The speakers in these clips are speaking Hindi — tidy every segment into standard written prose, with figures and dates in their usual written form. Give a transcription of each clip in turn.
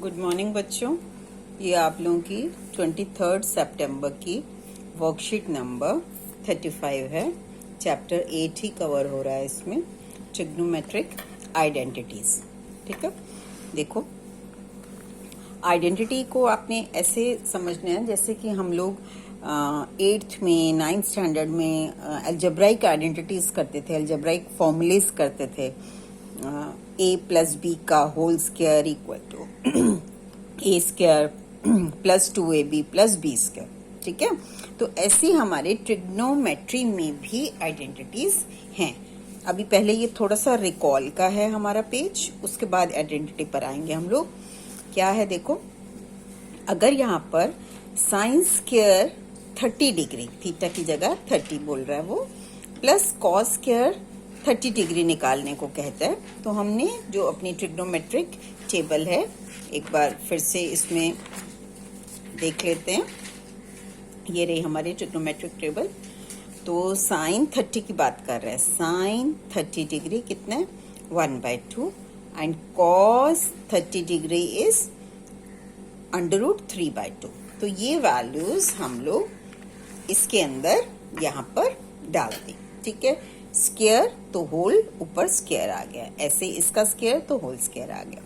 गुड मॉर्निंग बच्चों, ये आप लोगों की 23 सितंबर की वर्कशीट नंबर 35 है। चैप्टर 8 ही कवर हो रहा है इसमें, ट्रिग्नोमेट्रिक आइडेंटिटीज। ठीक है, देखो आइडेंटिटी को आपने ऐसे समझना है जैसे कि हम लोग 8th में 9th स्टैंडर्ड में अलजेब्राइक आइडेंटिटीज करते थे, अलजेब्राइक फॉर्मूलेज करते थे। a प्लस बी का whole square equal to a square plus 2ab plus b square. ठीक है, तो ऐसी हमारे ट्रिग्नोमेट्री में भी आइडेंटिटीज हैं। अभी पहले ये थोड़ा सा रिकॉल का है हमारा पेज, उसके बाद आइडेंटिटी पर आएंगे हम लोग। क्या है देखो, अगर यहाँ पर साइन स्क्वायर 30 डिग्री, थीटा की जगह 30 बोल रहा है वो, प्लस कॉस स्क्वायर 30 डिग्री निकालने को कहता है, तो हमने जो अपनी ट्रिग्नोमेट्रिक टेबल है एक बार फिर से इसमें देख लेते हैं। ये रही हमारी ट्रिग्नोमेट्रिक टेबल। तो साइन 30 की बात कर रहे हैं, साइन 30 डिग्री कितना है 1/2 एंड कॉस 30 डिग्री इज √3/2। तो ये वैल्यूज हम लोग इसके अंदर यहाँ पर डाल दें। ठीक है, स्क्वायर तो होल ऊपर स्क्वायर आ गया, ऐसे इसका स्क्वायर तो होल स्क्वायर आ गया।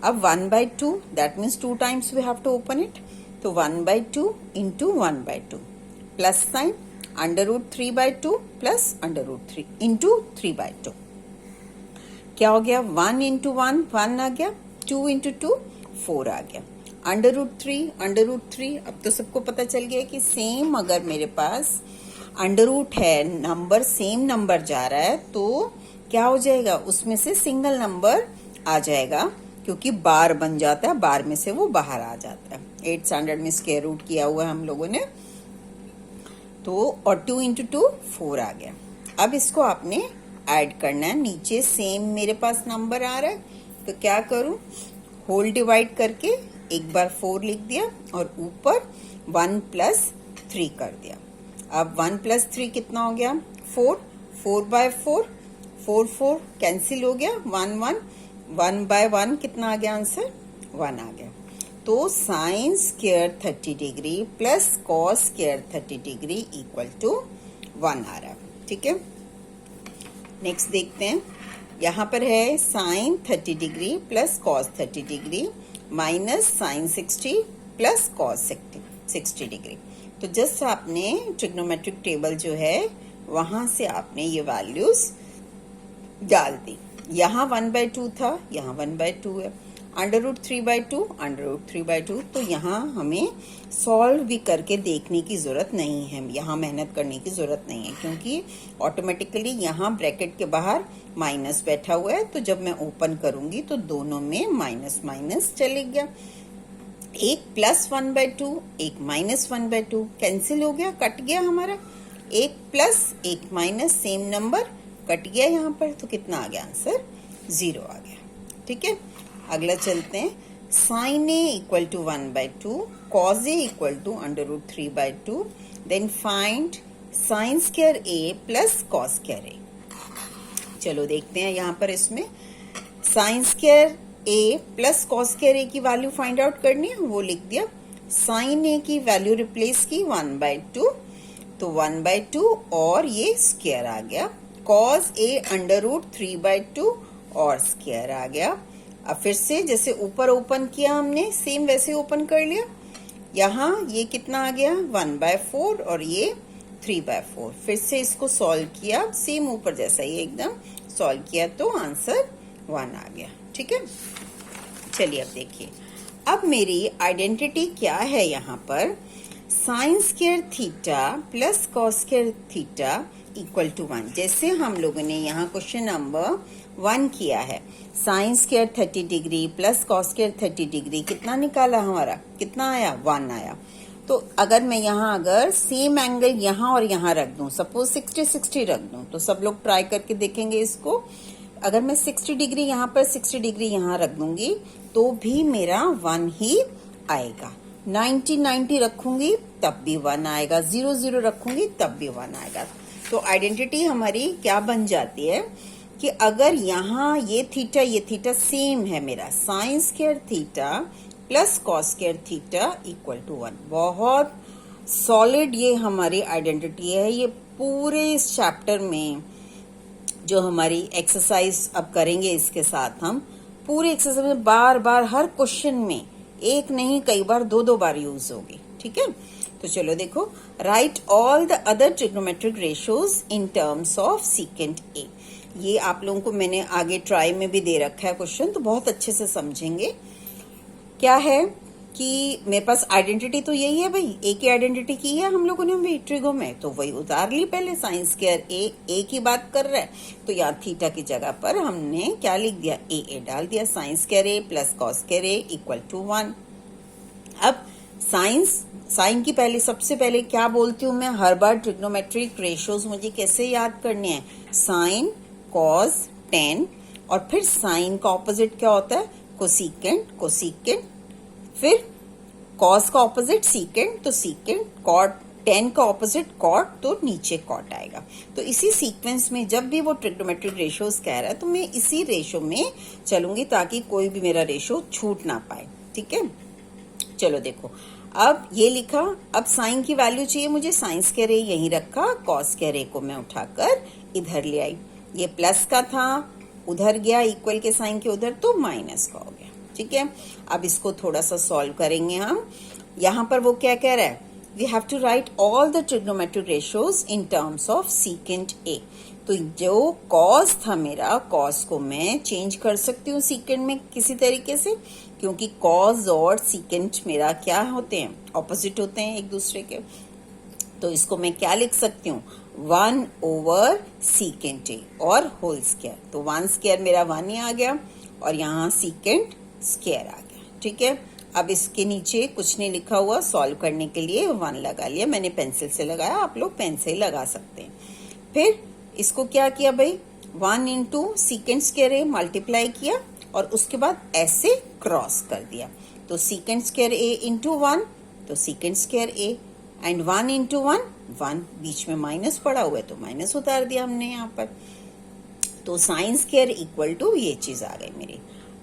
अब 1/2 that means 2 times we have to open it, तो 1/2 into 1/2 plus sine √3/2 plus √3 into 3/2। क्या हो गया, 1 इंटू 1 1 आ गया, 2 इंटू 2 4 आ गया, √3 अब तो सबको पता चल गया कि सेम अगर मेरे पास अंडर रूट है, नंबर सेम नंबर जा रहा है तो क्या हो जाएगा, उसमें से सिंगल नंबर आ जाएगा क्योंकि बार बन जाता है, बार में से वो बाहर आ जाता है। 8th स्टैंडर्ड में स्क्वायर रूट किया हुआ है हम लोगों ने, तो और 2 इंटू 2 4 आ गया। अब इसको आपने ऐड करना है, नीचे सेम मेरे पास नंबर आ रहा है तो क्या करूं, होल डिवाइड करके एक बार 4 लिख दिया और ऊपर 1 + 3 कर दिया। अब 1 + 3 कितना हो गया 4, 4/4, 4 4 कैंसिल हो गया, 1 1/1 कितना आ गया आंसर 1 आ गया। तो sine square 30 degree plus cos square 30 degree equal to 1 आ रहा है। ठीक है, नेक्स्ट देखते हैं। यहाँ पर है sine 30 degree plus cos 30 degree minus sine 60 plus cos 60 degree. तो जस्ट आपने ट्रिग्नोमेट्रिक टेबल जो है वहां से आपने ये वैल्यूज डाल दी। यहाँ 1/2 था, यहाँ 1/2 है, √3/2 तो यहाँ हमें सॉल्व भी करके देखने की जरूरत नहीं है, यहाँ मेहनत करने की जरूरत नहीं है क्योंकि ऑटोमेटिकली यहाँ ब्रैकेट के बाहर माइनस बैठा हुआ है। तो जब मैं ओपन करूंगी तो दोनों में माइनस माइनस चले गया, एक +1/2 एक -1/2 कैंसिल हो गया, कट गया हमारा, एक प्लस एक माइनस सेम नंबर कट गया यहाँ पर, तो कितना आ गया आंसर 0 आ गया। ठीक है, अगला चलते हैं। Sine A equal to 1/2, cos A equal to √3/2, then find sine square A plus cos square A। चलो देखते हैं, यहाँ पर इसमें sine square A plus cos square A की वैल्यू फाइंड आउट करनी है, वो लिख दिया। साइन A की वैल्यू रिप्लेस की 1/2, तो 1/2 और ये स्क्वायर आ गया, कॉस A √3/2 और स्क्वायर आ गया। अब फिर से जैसे ऊपर ओपन किया हमने सेम वैसे ओपन कर लिया, यहाँ ये कितना आ गया 1/4 और ये 3/4। फिर से इसको सॉल्व किया सेम ऊपर जैसा ही एकदम सॉल्व किया तो आंसर 1 आ गया। ठीक है, चलिए अब देखिए, अब मेरी आइडेंटिटी क्या है यहाँ पर, sine square theta plus cos square theta equal to 1। जैसे हम लोगों ने यहाँ क्वेश्चन नंबर 1 किया है, sine square 30 degree plus cos square 30 degree कितना निकाला हमारा, कितना आया 1 आया। तो अगर मैं यहाँ अगर सेम एंगल यहाँ और यहाँ रख दूं, सपोज 60-60 रख दूं, तो सब लोग ट्राई करके देखेंगे इसको। अगर मैं 60 डिग्री यहाँ पर 60 डिग्री यहाँ रख दूंगी तो भी मेरा 1 ही आएगा, 90-90 रखूंगी तब भी 1 आएगा, 0-0 रखूंगी तब भी 1 आएगा। तो आइडेंटिटी हमारी क्या बन जाती है कि अगर यहाँ ये थीटा सेम है मेरा, sine square theta plus cos square theta equal to 1। बहुत सॉलिड ये हमारी आइडेंटिटी है। ये पूरे इस चैप्टर में जो हमारी एक्सरसाइज अब करेंगे, इसके साथ हम पूरे एक्सरसाइज में बार बार हर क्वेश्चन में एक नहीं कई बार दो बार यूज होगी। ठीक है, तो चलो देखो, right all the other trigonometric ratios in terms of secant ए। ये आप लोगों को मैंने आगे ट्राई में भी दे रखा है क्वेश्चन, तो बहुत अच्छे से समझेंगे। क्या है कि मेरे पास आइडेंटिटी तो यही है भाई, ए की आइडेंटिटी की है हम लोगों ने भी ट्रिगो में, तो वही उतार ली पहले। साइन स्क्वायर ए की बात कर रहा है, तो यहाँ थीटा की जगह पर हमने क्या लिख दिया, ए डाल दिया। Sine square A plus cos square A equal to 1। अब साइन की पहले, सबसे पहले क्या बोलती हूँ मैं, हर बार ट्रिग्नोमेट्रिक रेशियोज मुझे कैसे याद करने हैं, साइन कॉस टेन, और फिर साइन का ऑपोजिट क्या होता है, कोसीकेंट, फिर कॉस का ऑपोजिट सीकेंट, तो सीकेंट, कॉट, टेन का ऑपोजिट कॉट, तो नीचे कॉट आएगा। तो इसी सीक्वेंस में जब भी वो ट्रिग्नोमेट्रिक रेशियोज कह रहा है तो मैं इसी रेशियो में चलूंगी ताकि कोई भी मेरा रेशियो छूट ना पाए। ठीक है, चलो देखो, अब ये लिखा, अब साइन की वैल्यू चाहिए मुझे, साइन स्क्वायर ए यहीं रखा, कॉस स्क्वायर ए को मैं उठाकर इधर ले आई। ये प्लस का था, उधर गया इक्वल के साइन के उधर, तो माइनस का हो गया। ठीक है, अब इसको थोड़ा सा सॉल्व करेंगे हम। यहाँ पर वो क्या कह रहा है, we have to write all the trigonometric ratios in terms of secant A. तो जो कॉस था मेरा, कॉस को मैं चेंज कर सकती हूँ सीकेंट में किसी तरीके से, क्योंकि कॉस और सीकेंट मेरा क्या होते हैं, ऑपोजिट होते हैं एक दूसरे के। तो इसको मैं क्या लिख सकती हूँ, 1 ओवर सीकेंट ए और होल स्क्वायर। तो 1 स्क्वायर मेरा 1 ही आ गया, और यहाँ सीकेंट स्क्वायर आ गया। ठीक है, अब इसके नीचे कुछ नहीं लिखा हुआ, सॉल्व करने के लिए 1 लगा लिया मैंने, पेंसिल से लगाया, आप लोग पेन से ही लगा सकते हैं। फिर इसको क्या किया भाई, 1 into secant square A multiply किया, और उसके बाद ऐसे क्रॉस कर दिया। तो सीकेंट स्क्वायर ए इंटू 1, तो secant square A, and 1 into 1, बीच में माइनस पड़ा हुआ है तो माइनस उतार दिया हमने यहाँ पर। तो साइन स्क्वायर इक्वल टू ये चीज आ गई मेरी।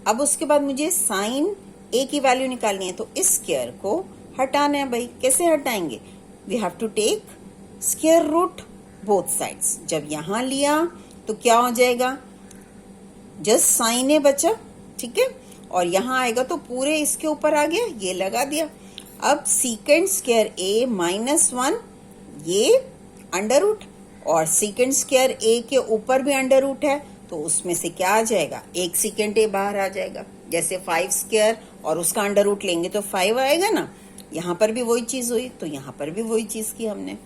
अब उसके बाद मुझे साइन ए की वैल्यू निकालनी है, तो इस स्क्वायर को हटाना है भाई। कैसे हटाएंगे, we have to take square root both sides. जब यहां लिया तो क्या हो जाएगा, जस्ट साइन ए बचा। ठीक है, और यहां आएगा तो पूरे इसके ऊपर आ गया, ये लगा दिया। अब सीकेंट स्क्वायर ए -1, ये अंडर रूट, और सीकेंट स्क्वायर ए के ऊपर भी अंडर रूट है, तो उसमें से क्या आ जाएगा, एक सीकेंट ए बाहर आ जाएगा। जैसे 5 स्क्वायर और उसका अंडर रूट लेंगे तो 5 आएगा ना, यहाँ पर भी वही चीज हुई, तो यहाँ पर भी वही चीज की हमने।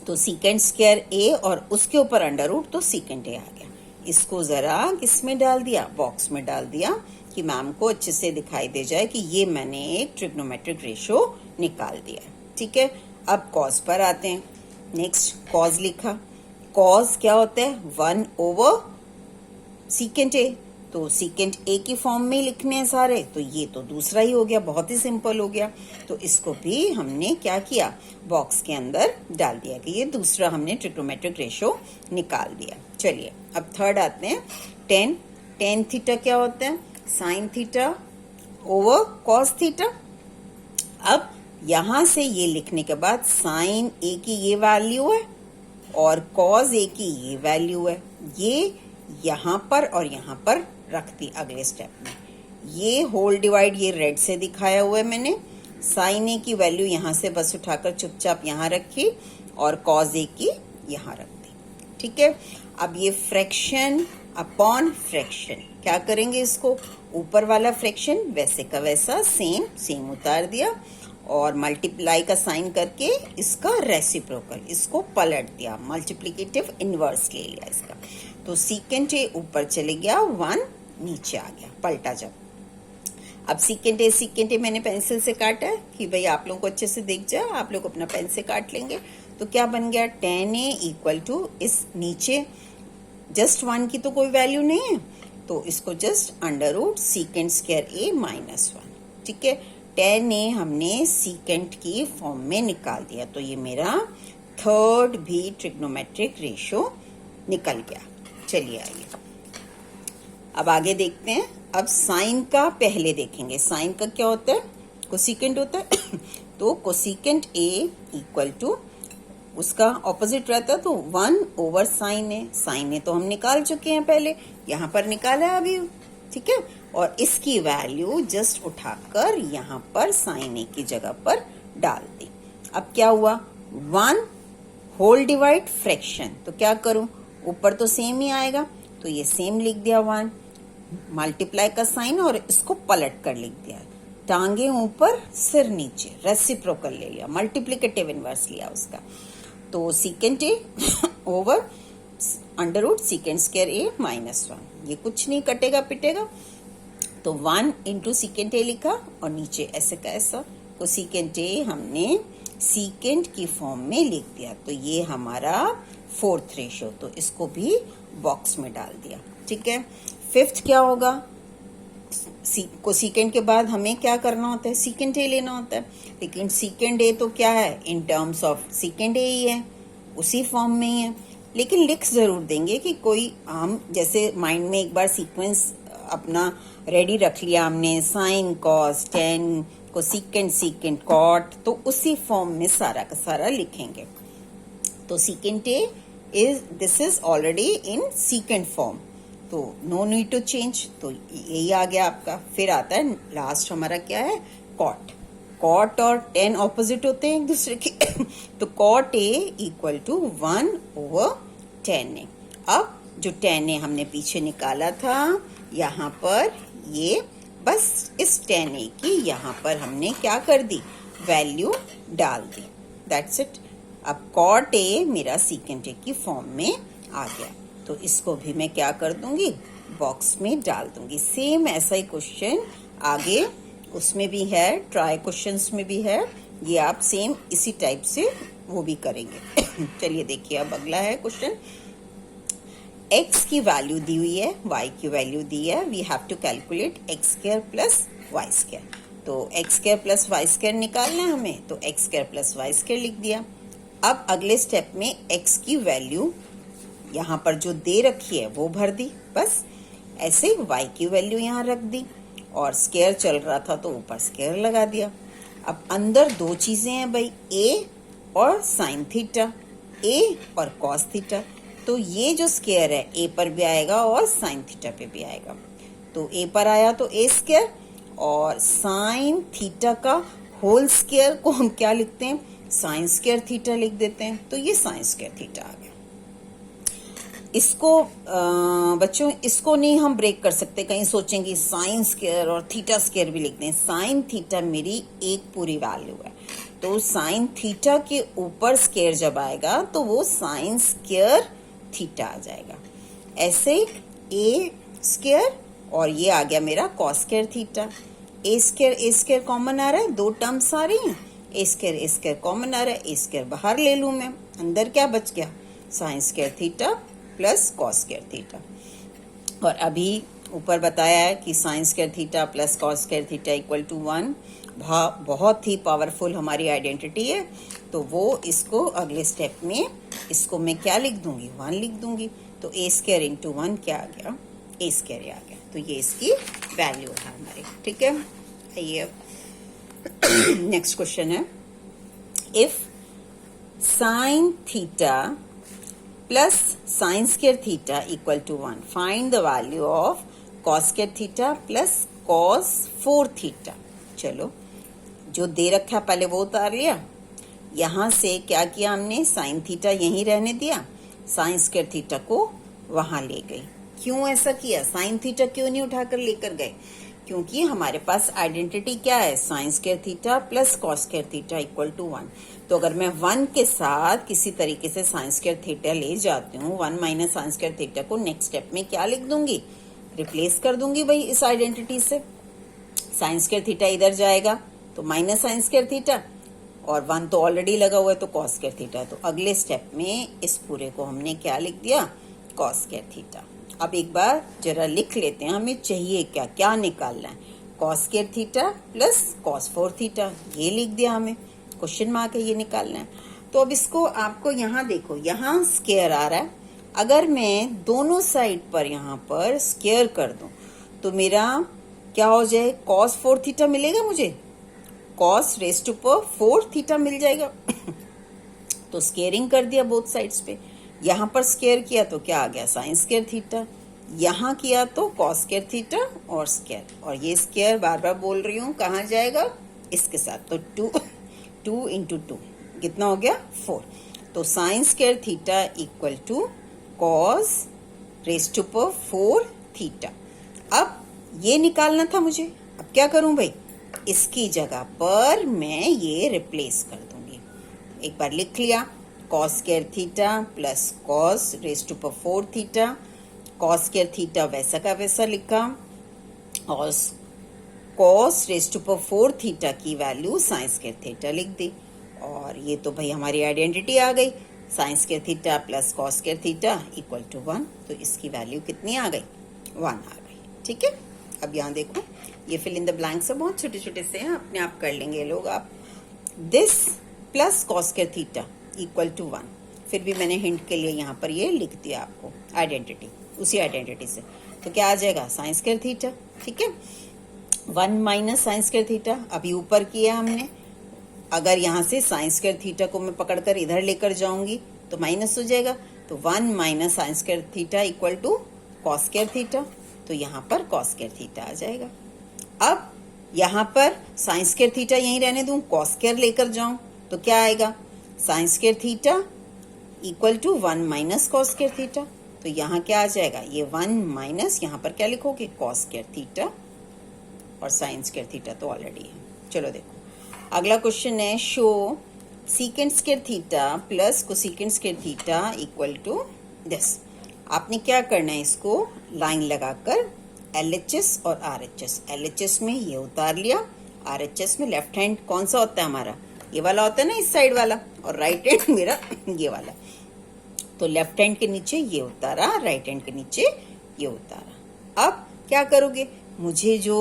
तो सीकेंट स्क्वायर ए और उसके ऊपर अंडर रूट, तो सीकेंट ए आ गया। इसको जरा किसमें डाल दिया, बॉक्स में डाल दिया, कि मैम को अच्छे से दिखाई दे जाए कि ये मैंने एक ट्रिग्नोमेट्रिक रेशियो निकाल दिया। ठीक है, अब कॉस पर आते हैं। नेक्स्ट कॉस लिखा, कॉस क्या होता है, 1 ओवर सीकेंट ए, तो सीकेंट ए की फॉर्म में लिखने हैं सारे, तो ये तो दूसरा ही हो गया, बहुत ही सिंपल हो गया। तो इसको भी हमने क्या किया, बॉक्स के अंदर डाल दिया कि ये दूसरा हमने ट्रिग्नोमेट्रिक रेशियो निकाल दिया। चलिए अब थर्ड आते हैं, टेन थीटा क्या होता है, sine theta over cos theta. अब यहां से ये लिखने के बाद साइन ए की ये वैल्यू है और कॉस ए की ये वैल्यू है, ये यहां पर और यहां पर रख दी अगले स्टेप में। ये होल डिवाइड ये रेड से दिखाया हुआ है मैंने, साइन ए की वैल्यू यहां से बस उठाकर चुपचाप यहां रखी और कॉस ए की यहां रख दी। ठीक है, अब ये फ्रैक्शन अपॉन फ्रैक्शन, क्या करेंगे इसको, ऊपर वाला फ्रैक्शन वैसे का वैसा सेम उतार दिया और मल्टीप्लाई का साइन करके इसका रेसिप्रोकल, इसको पलट दिया, मल्टीप्लिकेटिव इनवर्स ले लिया इसका। तो सीकेंट ए ऊपर चले गया, 1 नीचे आ गया, पलटा जब। अब सीकेंट ए मैंने पेंसिल से काटा है कि भाई आप लोगों को अच्छे से दिख जाए, आप लोग अपना पेन से काट लेंगे। तो क्या बन गया, tan a इक्वल टू, इस नीचे जस्ट 1 की तो कोई वैल्यू नहीं है, तो इसको just under root secant square a -1। ठीक है, tan a हमने सीकेंट की फॉर्म में निकाल दिया, तो ये मेरा थर्ड भी ट्रिग्नोमेट्रिक रेशियो निकल गया। चलिए आइए अब आगे देखते हैं। अब साइन का पहले देखेंगे। साइन का क्या होता है? कोसिकेंट होता है तो कोसिकेंट ए इक्वल टू उसका ऑपोजिट रहता है तो 1/sin ए। साइन ए तो हम निकाल चुके हैं पहले, यहाँ पर निकाला है अभी, ठीक है। और इसकी वैल्यू जस्ट उठाकर यहाँ पर साइन ए की जगह पर डाल दी। अब क्या हुआ? 1 होल डिवाइड फ्रैक्शन, तो क्या करूं? ऊपर तो सेम ही आएगा तो ये सेम लिख दिया 1, मल्टीप्लाई का साइन और इसको पलट कर लिख दिया। टांगे ऊपर सिर नीचे, रेसिप्रोकल ले लिया, मल्टीप्लिकेटिव इनवर्स लिया उसका। तो secant a over under root secant square a -1, ये कुछ नहीं कटेगा पिटेगा। तो 1 इंटू सीकेंट ए लिखा और नीचे ऐसे का ऐसा। तो सीकेंट ए हमने सीकेंट की फॉर्म में लिख दिया, तो ये हमारा 4th रेशो, तो इसको भी बॉक्स में डाल दिया, ठीक है। 5th क्या होगा? कोसिकेंट के बाद हमें क्या करना होता है? सीकेंट ए लेना होता है, लेकिन सीकेंट ए तो क्या है? In terms of secant a ही है, उसी फॉर्म में ही है। लेकिन लिख जरूर देंगे कि कोई हम जैसे माइंड में एक बार सीक्वेंस अपना रेडी रख लिया हमने, sine cos tan cosecant secant cot, तो उसी फॉर्म में सारा का सारा लिखेंगे। तो secant A this is already in secant form, तो नो नीड टू चेंज, तो यही आ गया आपका। फिर आता है लास्ट हमारा क्या है? कॉट। कॉट और टेन ऑपोजिट होते हैं एक दूसरे के तो cot A equal to 1/tan A. अब जो tan ए हमने पीछे निकाला था, यहाँ पर ये बस इस tan ए की यहाँ पर हमने क्या कर दी? वैल्यू डाल दी, दैट्स इट। अब कॉट ए मेरा सीकेंट ए की फॉर्म में आ गया, तो इसको भी मैं क्या कर दूंगी? बॉक्स में डाल दूंगी। सेम ऐसा ही क्वेश्चन आगे उसमें भी है, ट्राई क्वेश्चंस में भी है, ये आप सेम इसी टाइप से वो भी करेंगे चलिए देखिए अब अगला है क्वेश्चन। x की वैल्यू दी हुई है, y की वैल्यू दी है, we have to calculate x square plus y square. तो x square plus y square निकालना है हमें, तो x square plus y square लिख दिया। अब अगले स्टेप में x की वैल्यू यहाँ पर जो दे रखी है वो भर दी, बस ऐसे y की वैल्यू यहाँ रख दी, और स्क्वायर चल रहा था तो ऊपर स्क्वायर लगा दिया। अब अंदर दो चीजें हैं भाई, a और साइन थीटा, a और कॉस थीटा। तो ये जो स्क्वायर है a पर भी आएगा और साइन थीटा पे भी आएगा। तो a पर आया तो a स्क्वायर, और साइन थीटा का होल स्क्वायर को हम क्या लिखते हैं? साइन स्क्वायर थीटा लिख देते हैं, तो ये साइन स्क्वायर थीटा आ गया। इसको बच्चों इसको नहीं हम ब्रेक कर सकते, कहीं सोचेंगे साइन स्क्वायर और थीटा स्क्वायर भी लिख दें। साइन थीटा मेरी एक पूरी वैल्यू है, तो साइन थीटा के ऊपर स्क्वायर जब आएगा तो वो साइन स्क्वायर थीटा आ जाएगा। ऐसे ए स्क्वायर और ये आ गया मेरा कॉस स्क्वायर थीटा। ए स्क्वायर कॉमन आ रहा है, दो टर्म्स आ रही हैं, ए स्क्वायर कॉमन आ रहा है, ए स्क्वायर बाहर ले लूं मैं, अंदर क्या बच गया? Sine square theta plus cos square theta. और अभी ऊपर बताया है कि sine square theta plus cos square theta equal to 1, बहुत ही पावरफुल हमारी आइडेंटिटी है। तो वो इसको अगले स्टेप में इसको मैं क्या लिख दूंगी? 1 लिख दूंगी। तो ए स्क्वायर इंटू 1 क्या आ गया? ए स्क्वायर आ गया। तो ये इसकी वैल्यू है हमारी, ठीक है। आइए नेक्स्ट क्वेश्चन है, if sine theta plus sine square theta equal to 1, find the value of cos square theta plus cos 4 theta. चलो जो दे रखा है पहले वो उतार लिया, यहां से क्या किया हमने? साइन थीटा यहीं रहने दिया, साइन स्क्वायर थीटा को वहां ले गई। क्यों ऐसा किया? साइन थीटा क्यों नहीं उठाकर लेकर गए? क्योंकि हमारे पास आइडेंटिटी क्या है? Sine square theta plus cos square theta equal to 1। तो अगर मैं 1 के साथ किसी तरीके से साइन स्क्वायर थीटा ले जाती हूँ, 1 माइनस साइन स्क्वायर थीटा को नेक्स्ट स्टेप में क्या लिख दूंगी? रिप्लेस कर दूंगी भाई इस आइडेंटिटी से। साइन स्क्वायर थीटा इधर जाएगा तो माइनस साइन स्क्वायर थीटा, और 1 तो ऑलरेडी लगा हुआ है तो कॉस स्क्वायर थीटा। तो अगले स्टेप में इस पूरे को हमने क्या लिख दिया? Cos square theta. अब एक बार जरा लिख लेते हैं, हमें चाहिए क्या क्या निकालना है? Cos square theta plus cos 4 theta, ये लिख दिया हमें, क्वेश्चन मार्क है, ये निकालना है। तो अब इसको आपको यहाँ देखो, यहाँ स्क्वायर आ रहा है अगर मैं दोनों साइड पर यहाँ पर स्क्वायर कर दूं तो मेरा क्या हो जाए, cos 4 थीटा मिलेगा मुझे, cos raise to power 4 theta मिल जाएगा। तो स्क्वेयरिंग कर दिया बोथ साइड्स पे, यहाँ पर स्क्वायर किया तो क्या आ गया, साइन स्क्वायर थीटा, यहाँ किया तो कॉस स्क्वायर थीटा और स्क्वायर, और ये स्क्वायर बार बार बोल रही हूँ कहाँ जाएगा, इसके साथ, तो 2 इंटू 2 कितना हो गया 4। तो sine square theta equal to cos raise to power 4 theta. अब ये निकालना था मुझे, अब क्या करूं भाई, इसकी जगह पर मैं ये रिप्लेस कर दूंगी। एक बार लिख लिया, cos square theta plus cos raise to power 4 theta, cos square theta वैसा का वैसा लिखा, और cos raise to power 4 theta की वैल्यू साइन स्क्वायर थीटा लिख दी। और ये तो भाई हमारी आइडेंटिटी आ गई, sine square theta plus cos square theta equal to 1। तो इसकी वैल्यू कितनी आ गई, 1 आ गई। ठीक है, अब यहाँ देखो, ये फिल इन द ब्लैंक्स से बहुत छोटे छोटे से हैं, अपने आप कर लेंगे लोग आप। This plus cos square theta equal to 1, फिर भी मैंने हिंट के लिए यहाँ पर ये लिख दिया आपको आइडेंटिटी, उसी आइडेंटिटी से। तो क्या आ जाएगा, साइन स्क्वायर थीटा। ठीक है, 1 माइनस साइन स्क्वायर थीटा, अभी ऊपर किया हमने, अगर यहाँ से साइन स्क्वायर थीटा को मैं पकड़कर इधर लेकर जाऊंगी तो माइनस हो जाएगा, तो 1 minus sine square theta equal to cos square theta, तो यहाँ पर कॉस स्क्वायर थीटा आ जाएगा। अब यहाँ पर साइन स्क्वायर थीटा यहीं रहने दूं, कॉस स्क्वायर लेकर जाऊं तो क्या आएगा, sine square theta equal to 1 minus cos square theta. तो यहाँ क्या आ जाएगा, ये 1 माइनस, यहाँ पर क्या लिखोगे, कॉस स्क्वायर थीटा, और साइन स्क्वायर थीटा तो ऑलरेडी है। चलो देखो, अगला क्वेश्चन है, show secant square theta plus cosecant square theta equal to this. आपने क्या करना है, इसको लाइन लगाकर LHS और RHS, LHS में ये उतार लिया, RHS में लेफ्ट हैंड कौन सा होता है हमारा, ये वाला होता है ना, इस साइड वाला, और राइट हैंड मेरा ये वाला। तो लेफ्ट हैंड के नीचे ये उतारा, राइट हैंड के नीचे ये उतारा। अब क्या करोगे, मुझे जो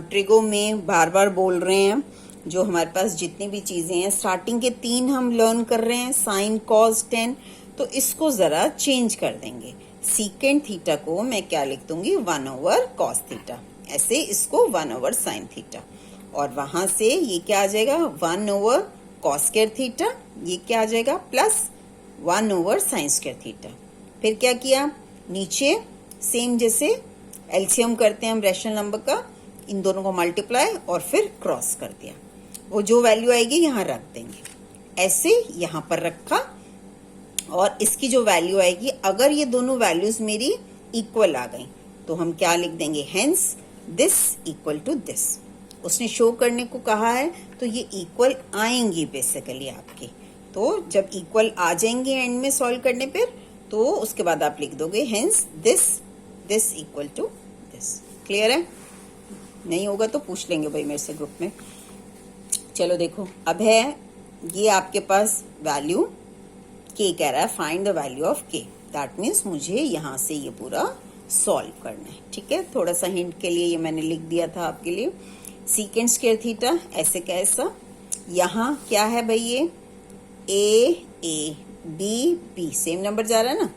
ट्रिगो में बार बार बोल रहे हैं, जो हमारे पास जितनी भी चीजें हैं, स्टार्टिंग के 3 हम लर्न कर रहे हैं, साइन कॉस टेन, तो इसको जरा चेंज कर देंगे। सीकेंट थीटा को मैं क्या लिख दूंगी, 1 ओवर कॉस थीटा, ऐसे इसको 1 ओवर साइन थीटा, और वहां से ये क्या आ जाएगा, 1 ओवर कॉस स्क्वायर थीटा, ये क्या आ जाएगा, plus 1 over sign square theta. फिर क्या किया, नीचे सेम जैसे एलसीएम करते हैं हम रैशनल नंबर का, इन दोनों को मल्टीप्लाई और फिर क्रॉस कर दिया, वो जो वैल्यू आएगी यहाँ रख देंगे, ऐसे यहाँ पर रखा, और इसकी जो वैल्यू आएगी, अगर ये दोनों वैल्यूज मेरी इक्वल आ गई तो हम क्या लिख देंगे, hence this equal to this. उसने शो करने को कहा है तो ये इक्वल आएंगी बेसिकली आपके, तो जब इक्वल आ जाएंगे एंड में सॉल्व करने पर, तो उसके बाद आप लिख दोगे hence this equal to this. Clear है, नहीं होगा तो पूछ लेंगे भाई मेरे से ग्रुप में। चलो देखो, अब है ये आपके पास वैल्यू के कह रहा है, फाइंड द वैल्यू ऑफ के, दैट मीन्स मुझे यहाँ से ये पूरा सॉल्व करना है। ठीक है, थोड़ा सा हिंट के लिए ये मैंने लिख दिया था आपके लिए। सीकेंट स्क्वायर थीटा ऐसे कैसा, यहाँ क्या है भाई, ये A B B same number जा रहा है ना,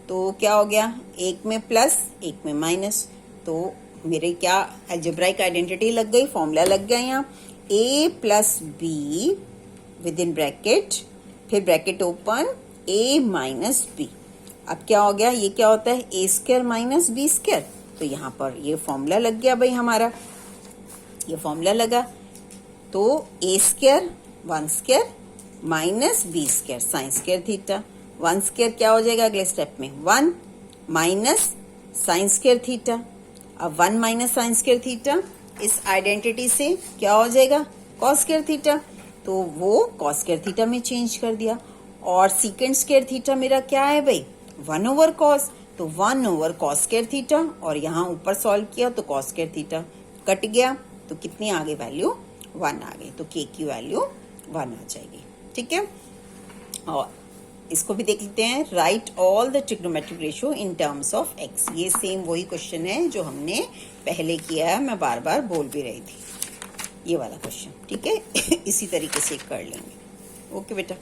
तो क्या हो गया, एक में प्लस एक में माइनस, तो मेरे क्या अलजेब्राइक आइडेंटिटी लग गई, फॉर्मूला लग गया यहाँ, a plus b with in bracket, फिर bracket open, a minus b. अब क्या हो गया, ये क्या होता है, a square minus b square, तो यहाँ पर ये फॉर्मूला लग गया भाई हमारा, ये फॉर्मूला लगा, तो a square 1 square minus b square sine square theta, 1 square क्या हो जाएगा अगले स्टेप में, 1 माइनस साइन स्क्वायर थीटा। अब 1 माइनस साइन स्क्वायर थीटा इस आइडेंटिटी से क्या हो जाएगा, कॉस स्क्वायर थीटा, तो वो कॉस स्क्वायर थीटा में चेंज कर दिया। और सीकेंट स्क्वायर थीटा मेरा क्या है भाई, 1 ओवर कॉस, तो 1 ओवर कॉस स्क्वायर थीटा, और यहाँ ऊपर सॉल्व किया तो कॉस स्क्वायर थीटा कट गया, तो कितनी आ गई वैल्यू, 1 आ गई, तो के की वैल्यू 1 आ जाएगी। ठीक है, और इसको भी देख लेते हैं, right all the trigonometric ratio in terms of x. ये सेम वही क्वेश्चन है जो हमने पहले किया है, मैं बार बार बोल भी रही थी, ये वाला क्वेश्चन। ठीक है इसी तरीके से कर लेंगे। ओके बेटा।